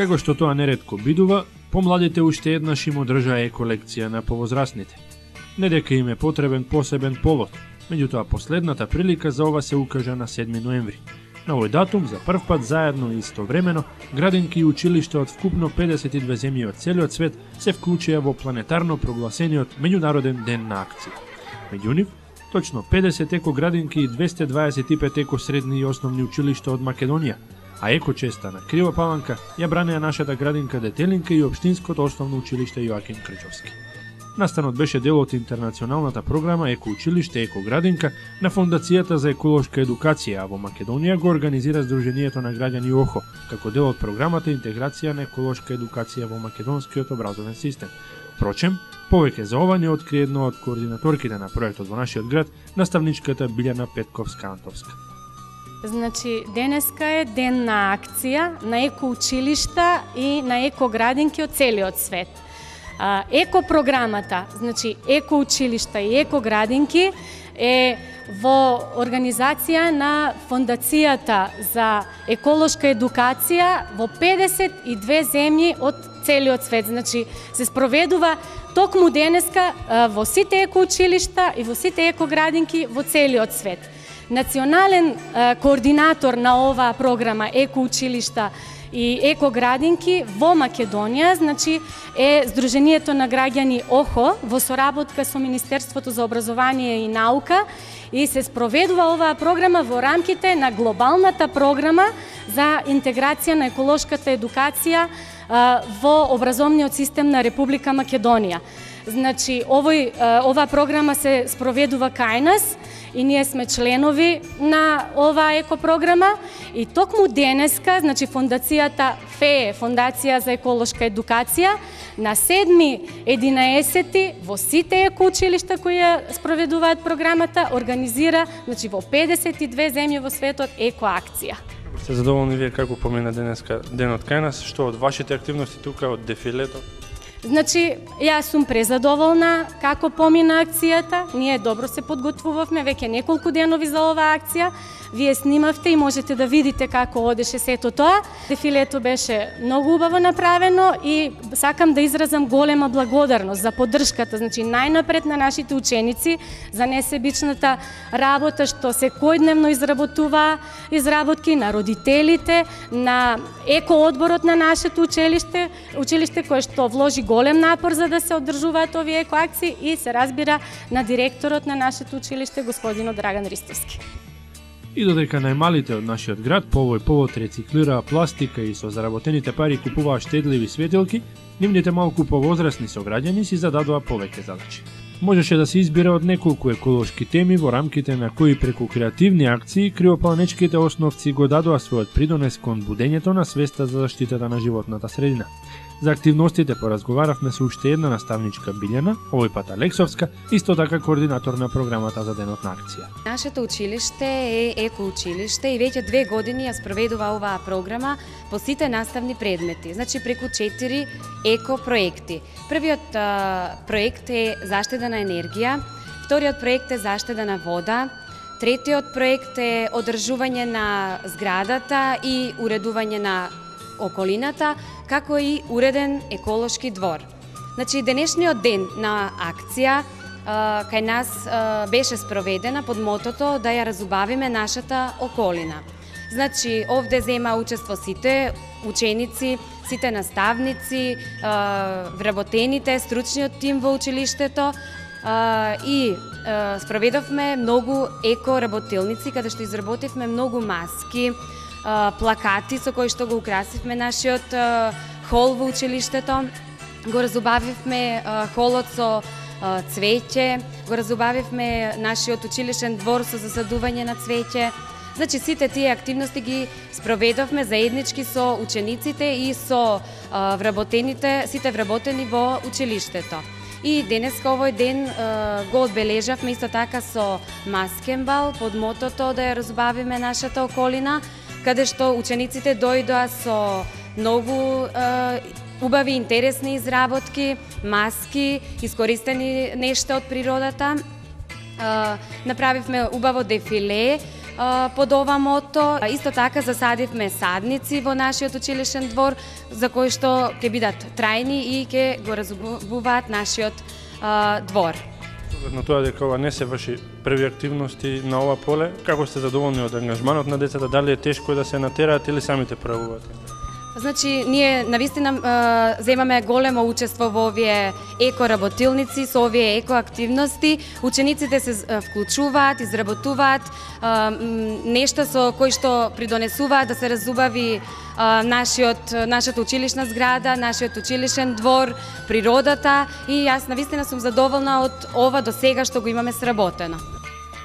Како што тоа неретко бидува, помладите уште еднаш им одржаа еколекција на повозрасните. Не дека им е потребен посебен повод, меѓутоа последната прилика за ова се укажа на 7 ноември. На овој датум, за прв пат заедно и истовремено, градинки и училишта од вкупно 52 земји од целиот свет се вклучија во планетарно прогласениот Меѓународен ден на акција. Меѓу нив, точно 50 еко-градинки и 225 еко-средни и основни училишта од Македонија, а еко-честа на Крива Паланка ја бранеа нашата градинка Детелинка и Општинското основно училиште Јоаким Крчовски. Настанот беше дел од интернационалната програма Еко-училиште, Еко-градинка на Фондацијата за еколошка едукација, а во Македонија го организира Сдруженијето на граѓани ОХО, како дел од програмата Интеграција на еколошка едукација во македонскиот образовен систем. Впрочем, повеќе за ова не откри една од координаторките на проектот во нашиот град, наставничката Билјана Петковска-Антовска. Значи, денеска е ден на акција на еко-училишта и на еко-градинки од целиот свет. Еко-програмата, значи еко-училишта и еко-градинки е во организација на Фондацијата за еколошка едукација во 52 земји од целиот свет. Значи, се спроведува токму денеска во сите еко-училишта и во сите еко-градинки во целиот свет. Национален координатор на оваа програма Еко-училишта и еко-градинки во Македонија, значи, е Сдруженијето на граѓани ОХО во соработка со Министерството за образование и наука и се спроведува оваа програма во рамките на глобалната програма за интеграција на еколошката едукација во образовниот систем на Република Македонија. Значи, оваа програма се спроведува кај нас и ние сме членови на оваа екопрограма и токму денеска, значи фондацијата ФЕ, Фондација за еколошка едукација, на 7.11 во сите екоучилишта кои ја спроведуваат програмата, организира, значи во 52 земји во светот екоакција. Сте задоволни вие како помина денеска денот кај нас, што од вашите активности тука, од дефилето? Значи, јас сум презадоволна како помина акцијата. Ние добро се подготвувавме веќе неколку денови за оваа акција. Вие снимавте и можете да видите како одеше сето тоа. Дефилето беше многу убаво направено и сакам да изразам голема благодарност за поддршката, значи најнапред на нашите ученици за несебичната работа што секојдневно изработки на родителите, на екоодборот на нашето училиште кое што вложи голем напор за да се одржуваат овие екоакции и се разбира на директорот на нашето училиште господинот Драган Ристовски. И додека најмалите од нашиот град по овој повод рециклираа пластика и со заработените пари купуваа штедливи светилки, нивните малку повозрасни сограѓани си зададоа повеќе задачи. Можеше да се избира од неколку еколошки теми во рамките на кои преку креативни акции кривопланечките основци го дадоа својот придонес кон будењето на свеста за заштитата на животната средина. За активностите поразговаравме со уште една наставничка Билјана, овој пат Алексовска, исто така координатор на програмата за денот на акција. Нашето училиште е еко-училиште и веќе 2 години ја спроведува оваа програма по сите наставни предмети, значи преку 4 еко-проекти. Првиот проект е заштеда на енергија, вториот проект е заштеда на вода, третиот проект е одржување на зградата и уредување на околината, како и уреден еколошки двор. Значи, денешниот ден на акција кај нас беше спроведена под мотото да ја разубавиме нашата околина. Значи, овде зема учество сите ученици, сите наставници, вработените, стручниот тим во училиштето и спроведовме многу еко-работилници, каде што изработивме многу маски, плакати со кои што го украсивме нашиот хол во училиштето, го разубавивме холот со цвеќе, го разубавивме нашиот училишен двор со засадување на цвеќе. Значи, сите тие активности ги спроведовме заеднички со учениците и со вработените, сите вработени во училиштето. И денеска овој ден го одбележавме исто така со маскенбал под мотото да ја разубавиме нашата околина, каде што учениците дојдоа со многу убави, интересни изработки, маски, искористени нешта од природата. Направивме убаво дефиле под ова мото. Исто така засадивме садници во нашиот училишен двор, за кои што ќе бидат трајни и ќе го разубуваат нашиот двор. Но тоа дека ова не се врши први активности на ова поле, како сте задоволни од ангажманот на децата, дали е тешко да се натераат или самите правуваат? Значи, ние навистина земаме големо учество во овие екоработилници, со овие екоактивности. Учениците се вклучуваат, изработуваат нешто со кои што придонесуваат да се разубави нашата училишна зграда, нашиот училишен двор, природата, и јас навистина сум задоволна од ова до сега што го имаме сработено.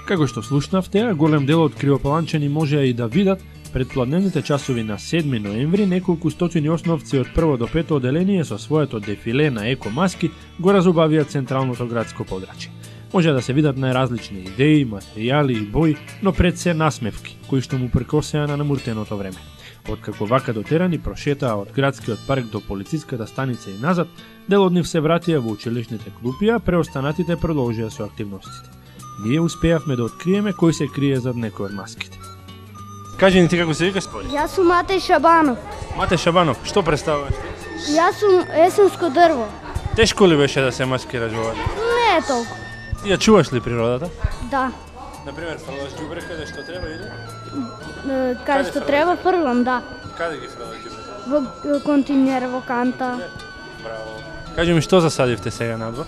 Како што слушнавте, голем дел од кривопаланчани можеа и да видат предпладневните часови на 7 ноември неколку стотини основци од 1 до 5 оделение со своето дефиле на екомаски го разубавија централното градско подрачје. Може да се видат најразлични идеи, материјали и бои, но пред се насмевки, кои што му прекосеа на намуртеното време. Откако вака дотерани прошетаа од градскиот парк до полициската станица и назад, дел од нив се вратија во училишните клупи, а преостанатите продолжија со активностите. Ние успеавме да откриеме кој се крие зад некој од маските. Кажи ни ти како се викаш? Јас сум Матеј Шабанов. Матеј Шабанов, што представуваш? Јас сум есенско дрво. Тешко ли беше да се маскираш во ова? Не е толку. Ти ја чуваш ли природата? Да. Например, фрлаш ѓубре каде што треба или? Каде што треба фрлам, да. Каде ги фрлаш ѓубре? Во континер, во канта. Браво. Кажи ми што засадивте сега надвор?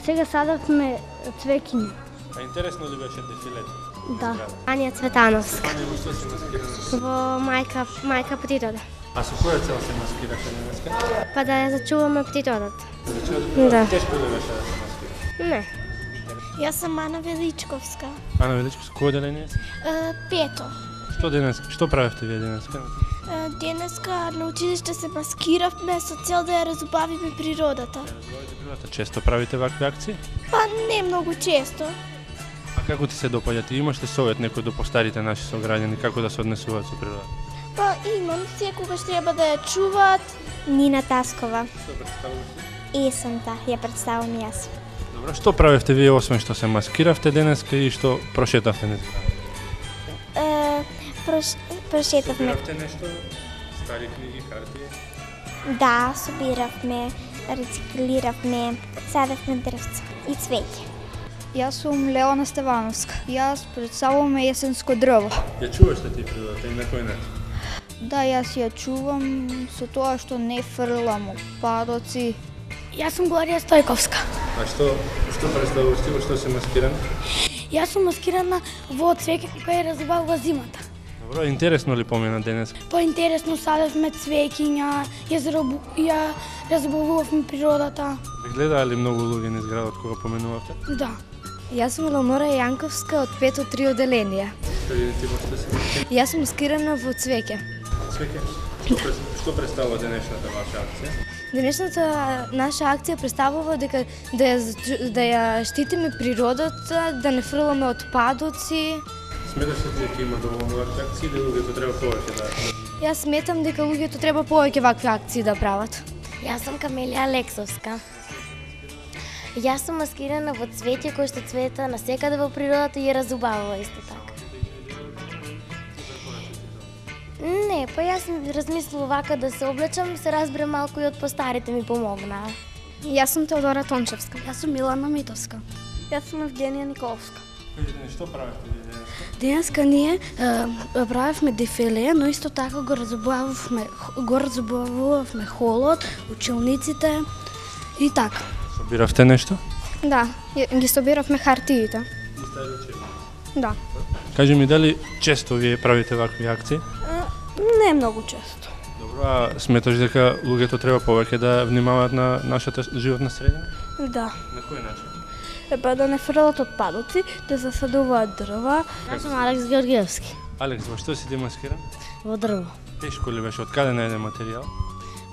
Сега садавме цвеќиња. А интересно ли беше дефилето? Да. Anja Cvetanovska. Anja, во што се маскираш? Во мајка птитода. А со која цел се маскираше денеска? Па да ја зачуваме птитодата. Да. Тешко ли беше да се маскираш? Не. Јас сум Ана Величковска. Ана Величковска, кој оделение си? Пето. Што правевте вие денеска? Денеска на училиште се маскиравме со цел да ја разубавиме природата. Често правите вакви акции? Па не многу често. А како ти се допаѓа? Ти имаш ли совет некој до постарите наши сограѓани како да се однесуваат со природата? Па имам, секогаш треба да ја чуваат. Нина Таскова. Што представуваш? Есента, ја представувам јас. Добро, што правевте вие освен што се маскиравте денеска и што прошетавте низ град? Прошетавме. Собиравте нешто? Стари книги, хартии? Да, собиравме, рециклиравме, садевме дрвца и цвеќе. Јас сум Леона Стевановска. Јас представувам есенско дрво. Ја чуваш ли ти природата и на кој начин? Да, јас ја чувам со тоа што не фрлам отпадоци. Јас сум Глорија Стојковска. А што представуваш ти, во што се маскиран? Јас сум маскирана во цвеќе кој разубавува зимата. Добро, интересно ли помина денес? Поинтересно садевме цвеќиња, ја разубавувавме природата. Ви гледаа ли многу луѓе низ градот кога поменувавте? Да. Јас сум Ламора Јанковска од 5-3 оделение. Кажи ти во што се маскиран? Јас сум маскирана во цвеќе. Цвеќе? Што представува денешната ваша акција? Денешната наша акција представува дека да ја штитиме природата, да не фрламе отпадоци. Сметаш ли дека има доволно вакви акции или луѓето треба повеќе да... Јас сметам дека луѓето треба повеќе вакви акции да прават. Јас сум Камелија Алексовска. Јас сум маскирана во цвеќе кој што цвета насекаде во природата и ја разубавува исто така. Не, па јас размислила вака да се облечам, се разбира малку и од постарите ми помогнаа. Јас сум Теодора Тончевска. Јас сум Милана Митовска. Јас сум Евгенија Николовска. Кажете ни, што правите вие денеска? Денеска ние правевме дефиле, но исто така го разубавувавме холот, училниците и така. Собиравте нешто? Да, ги собиравме хартиите. Да. Кажи ми, дали често вие правите вакви акции? Не многу често. Добро, а сметаш дека луѓето треба повеќе да внимаваат на нашата животна средина? Да. На кој начин? Па да не фрлат отпадоци, да засадуваат дрва. Јас сум Алекс Георгиевски. Алекс, во што си ти маскиран? Во дрво. Тешко ли беше? Од каде најде материјал?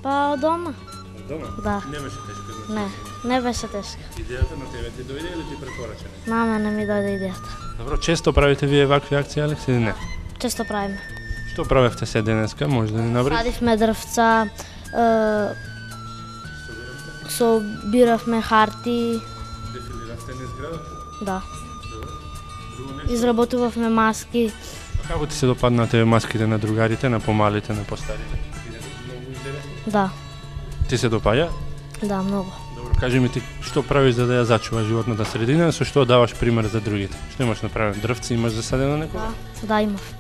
Па од дома? Од дома? Да. Не беше тешко? Не беше тешко. Идејата на тебе ти дојде или ти препорача? Мама не ми дојде идејата. Добро, често правите вие вакви акции, Алекс, или не? Често правиме. Што правевте се денеска? Може да ни набрати? Садивме дрвца, собиравме харти. Дефилиравте низ градот? Да. Добро. Друго изработувавме маски. Како ти се допадна тебе маските на другарите, на помалите, на постарите? Да, Ти се допаѓа? да, многу. Добро, кажи ми ти што правиш за да ја зачуваш животната средина, со што даваш пример за другите? Што имаш направено? Дрвци имаш засадено некога? Да, имав.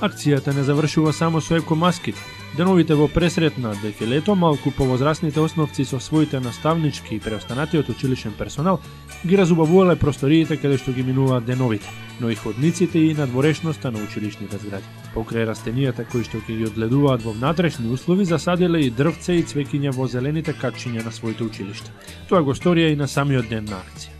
Акцијата не завршува само со екомаските. Деновите во пресрет на дефилето, малку повозрасните основци со своите наставнички и преостанатиот училишен персонал ги разубавувале просториите каде што ги минуваат деновите, но и ходниците и надворешноста на училишните згради. Покрај растенијата кои што ќе ги одгледуваат во внатрешни услови, засадиле и дрвце и цвеќиња во зелените качиња на своите училишта. Тоа го сторија и на самиот ден на акција.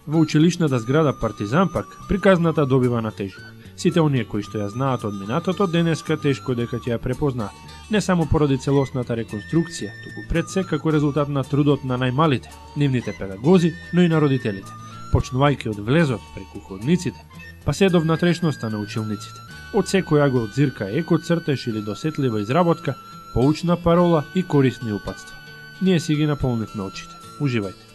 Во училишната зграда Партизан пак, приказната добива на тежина. Сите оние кои што ја знаат од минатото, денеска тешко дека ќе ја препознаат. Не само поради целосната реконструкција, туку пред се како резултат на трудот на најмалите, нивните педагози, но и на родителите. Почнувајќи од влезот преку ходниците, па се до внатрешноста на училниците. Од секој агол дзирка екоцртеж или досетлива изработка, поучна парола и корисни упатства. Ние си ги наполнивме очите. Уживајте.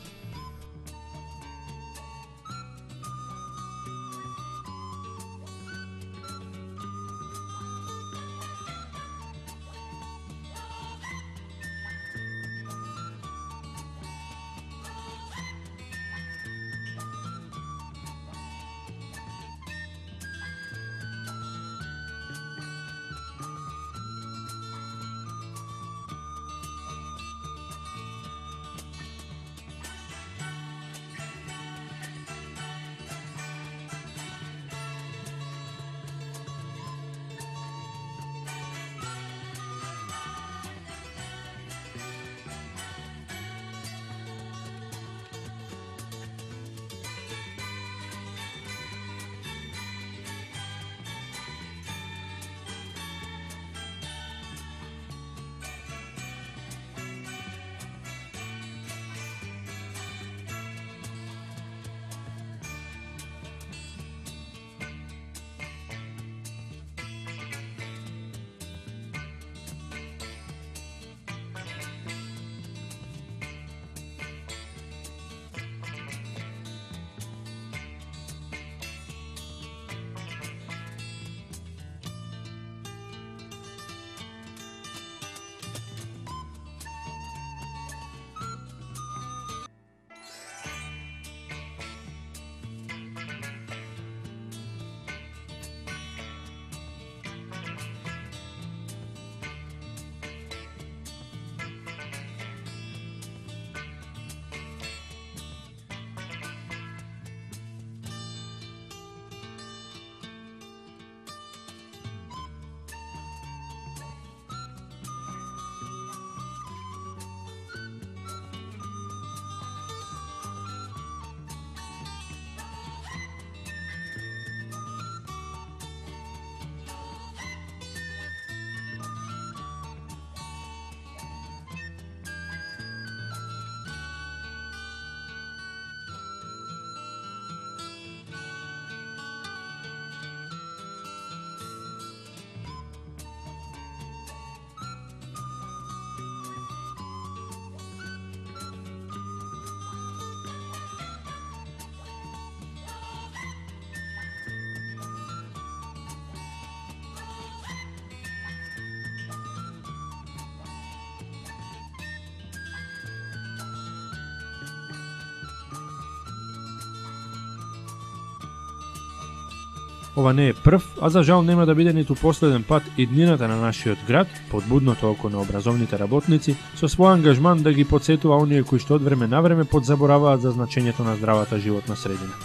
Ова не е прв, а за жал нема да биде ниту последен пат и днината на нашиот град, под будното око на образовните работници, со свој ангажман да ги подсетува оние кои што од време на време подзабораваат за значењето на здравата животна средина.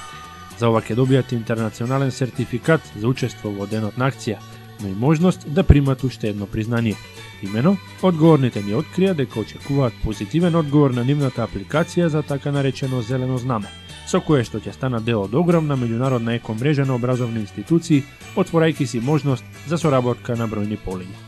За ова ќе добијат интернационален сертификат за учество во денот на акција, но и можност да примат уште едно признание. Имено, одговорните ни открија дека очекуваат позитивен одговор на нивната апликација за така наречено зелено знаме, со кое што ќе станат дел од огромна меѓународна екомрежа на образовни институции, отворајќи си можност за соработка на бројни полиња.